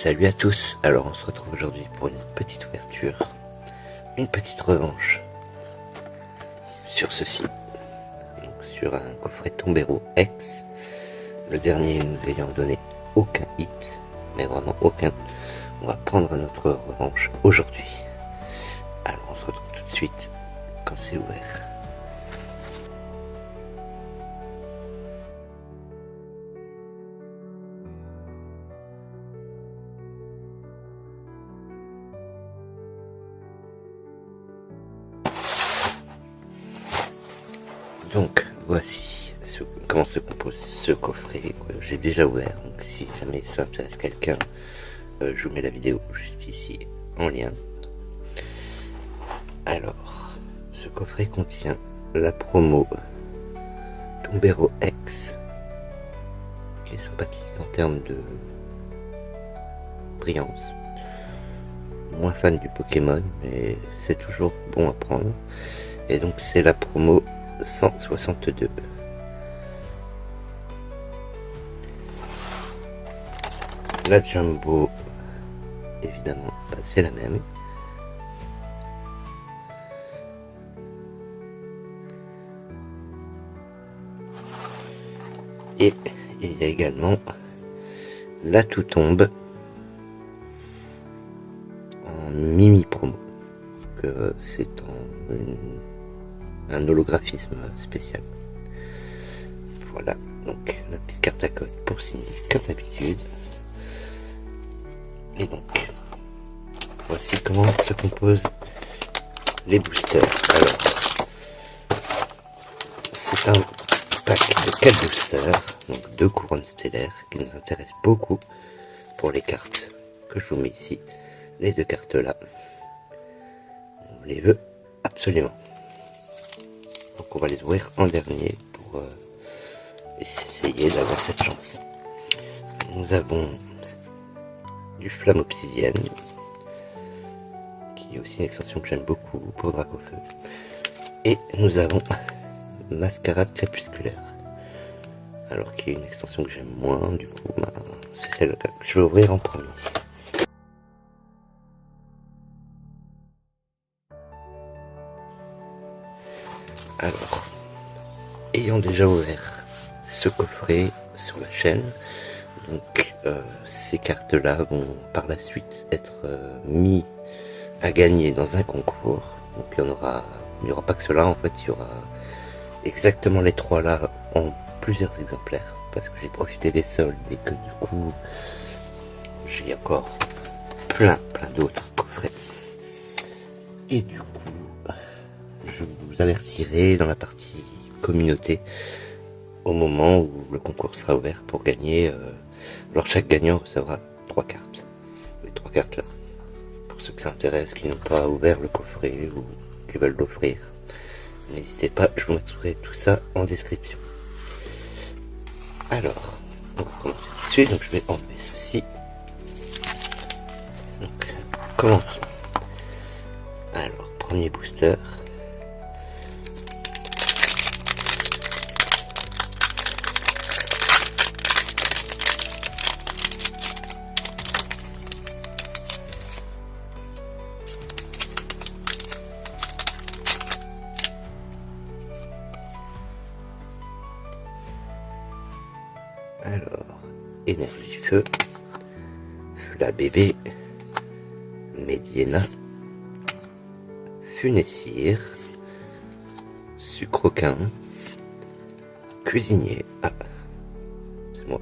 Salut à tous, alors on se retrouve aujourd'hui pour une petite ouverture, une petite revanche sur ceci, donc sur un coffret Tombero X, le dernier nous ayant donné aucun hit, mais vraiment aucun. On va prendre notre revanche aujourd'hui. Alors on se retrouve tout de suite quand c'est ouvert. Donc voici comment se compose ce coffret que j'ai déjà ouvert. Donc si jamais ça intéresse quelqu'un, je vous mets la vidéo juste ici en lien. Alors, ce coffret contient la promo Tombero X, qui est sympathique en termes de brillance. Moins fan du Pokémon, mais c'est toujours bon à prendre. Et donc c'est la promo 162. La Jumbo, évidemment, c'est la même. Et il y a également la Tout Tombe en mimi promo, que c'est un holographisme spécial. Voilà, donc la petite carte à code pour signer comme d'habitude. Et donc, voici comment se composent les boosters. Alors, c'est un pack de 4 boosters, donc 2 couronnes stellaires, qui nous intéressent beaucoup pour les cartes que je vous mets ici. Les 2 cartes là, on les veut absolument. Donc on va les ouvrir en dernier pour essayer d'avoir cette chance. Nous avons du Flamme Obsidienne, qui est aussi une extension que j'aime beaucoup pour Dracofeu. Et nous avons Mascarade Crépusculaire, alors qui est une extension que j'aime moins, du coup c'est celle que je vais ouvrir en premier. Alors, ayant déjà ouvert ce coffret sur la chaîne, donc ces cartes là vont par la suite être mis à gagner dans un concours. Donc il n'y aura pas que cela, en fait il y aura exactement les 3 là en plusieurs exemplaires, parce que j'ai profité des soldes et que du coup j'ai encore plein d'autres coffrets. Et du coup je vous avertirai dans la partie communauté au moment où le concours sera ouvert pour gagner. Alors chaque gagnant recevra 3 cartes. Les 3 cartes là, pour ceux que ça intéresse, qui n'ont pas ouvert le coffret ou qui veulent l'offrir, n'hésitez pas, je vous mettrai tout ça en description. Alors, on va commencer tout de suite, donc je vais enlever ceci. Donc, commençons. Alors, premier booster. Alors, énergie feu, la bébé, Médiena, Funessire, Sucroquin, Cuisinier, c'est moi,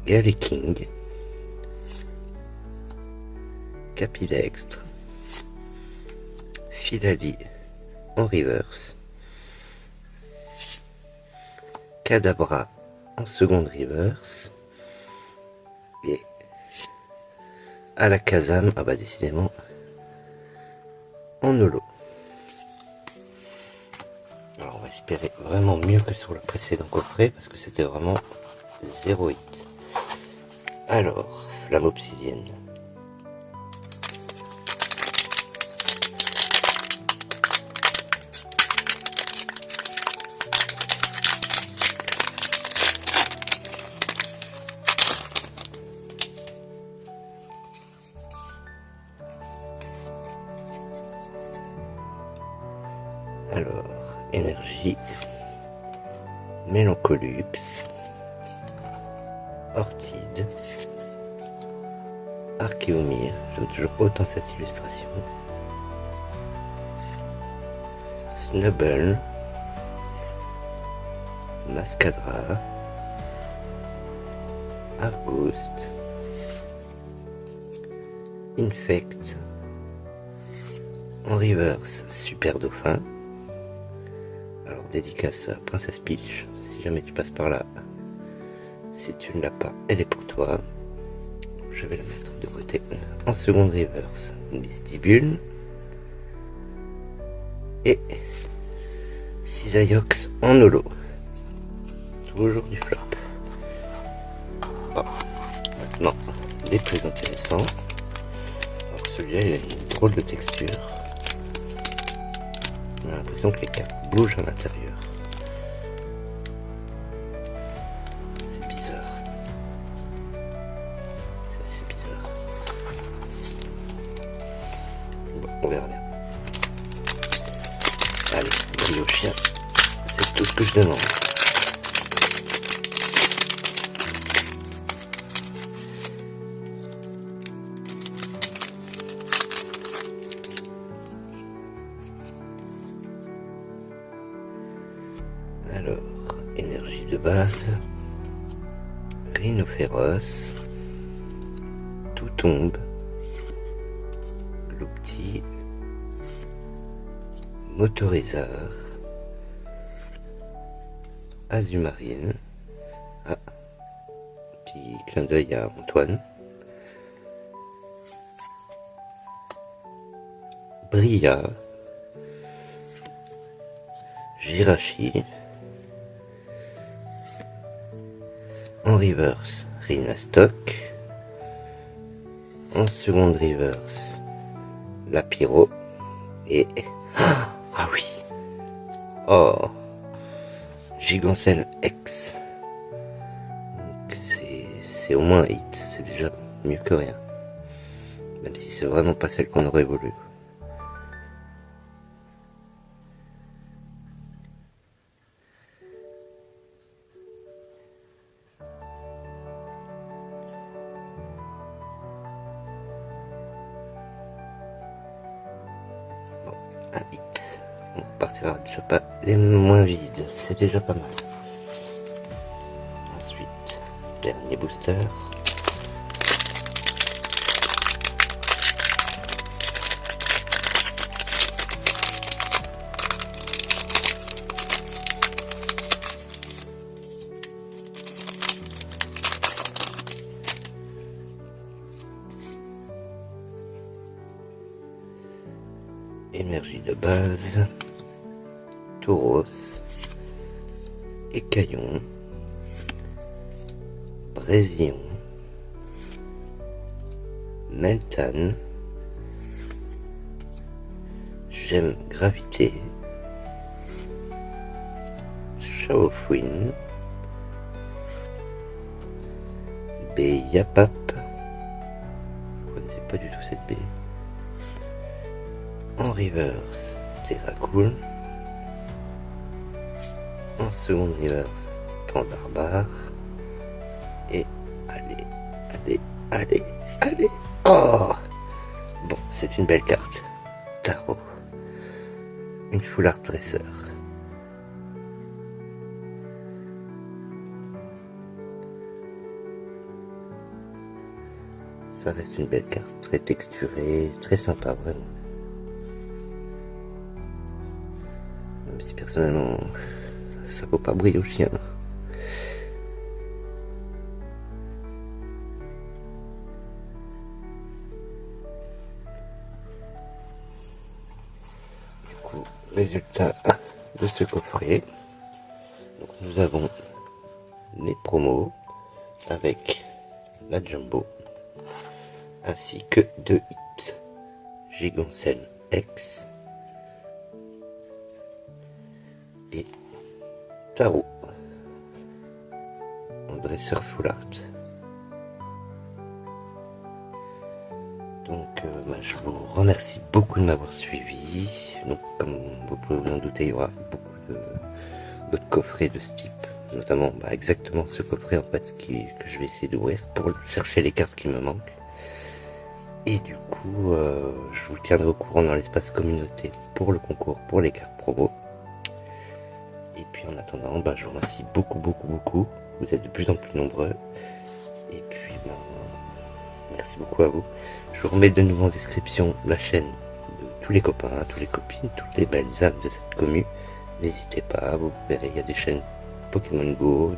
Galliking, Capidextre, Filali en reverse, Kadabra en seconde reverse, et Alakazam, décidément, en holo. Alors on va espérer vraiment mieux que sur le précédent coffret, parce que c'était vraiment 0 hit. Alors, Flamme Obsidienne. Alors, énergie, Mélancolux, Ortide, Archéomir, j'aime toujours autant cette illustration, Snubble, Mascadra, Argouste, Infect, en reverse, Super Dauphin. Alors dédicace à Princesse Peach, si jamais tu passes par là, si tu ne l'as pas, elle est pour toi. Je vais la mettre de côté. En seconde reverse, Vestibule et Cisaiox en holo. Toujours du flop. Bon, maintenant, les plus intéressants. Alors celui-là, il a une drôle de texture. On a l'impression que les cartes bougent à l'intérieur. C'est bizarre. C'est assez bizarre. Bon, on verra bien. Allez, brio chien. C'est tout ce que je demande. Alors, énergie de base, Rhinophéros, Tout tombe, Loupti, Motorizar, Azumarine, ah, petit clin d'œil à Antoine, Bria, Jirachi, en reverse, Rhinastock, en seconde reverse, Lapiro, et... Ah oui. Oh, Gigancelle X. Donc c'est au moins un hit, c'est déjà mieux que rien. Même si c'est vraiment pas celle qu'on aurait voulu. Un hit. On repartira déjà pas les moins vides, c'est déjà pas mal. Ensuite, dernier booster. Énergie de base, Tauros, Écaillon, Brésillon, Meltan, Gemme Gravité, Shaofouine, Yapap, je connaissais pas du tout cette baie. En reverse, Terracool. En seconde reverse, Pandarbare. Et allez. Oh, bon, c'est une belle carte. Tarot. Une foulard dresseur. Ça reste une belle carte, très texturée, très sympa, vraiment. Même si personnellement, ça vaut pas briller au chien. Du coup, résultat de ce coffret. Donc nous avons les promos avec la Jumbo ainsi que 2 hits, Gigancelle X et Tarot en dresseur full art. Donc je vous remercie beaucoup de m'avoir suivi. Donc comme vous pouvez vous en douter, il y aura beaucoup d'autres coffrets de ce type, notamment exactement ce coffret en fait que je vais essayer d'ouvrir pour chercher les cartes qui me manquent. Et du coup, je vous tiendrai au courant dans l'espace communauté pour le concours, pour les cartes promo. Et puis en attendant, je vous remercie beaucoup. Vous êtes de plus en plus nombreux. Et puis, merci beaucoup à vous. Je vous remets de nouveau en description la chaîne de tous les copains, toutes les copines, toutes les belles âmes de cette commune. N'hésitez pas, vous verrez, il y a des chaînes Pokémon Go,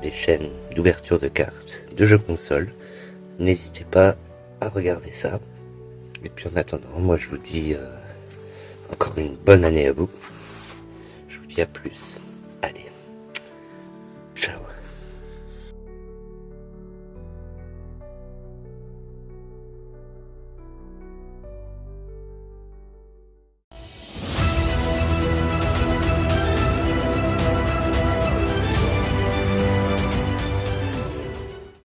des chaînes d'ouverture de cartes, de jeux console. N'hésitez pas à regarder ça. Et puis en attendant, moi je vous dis encore une bonne année à vous. Je vous dis à plus. Allez, ciao.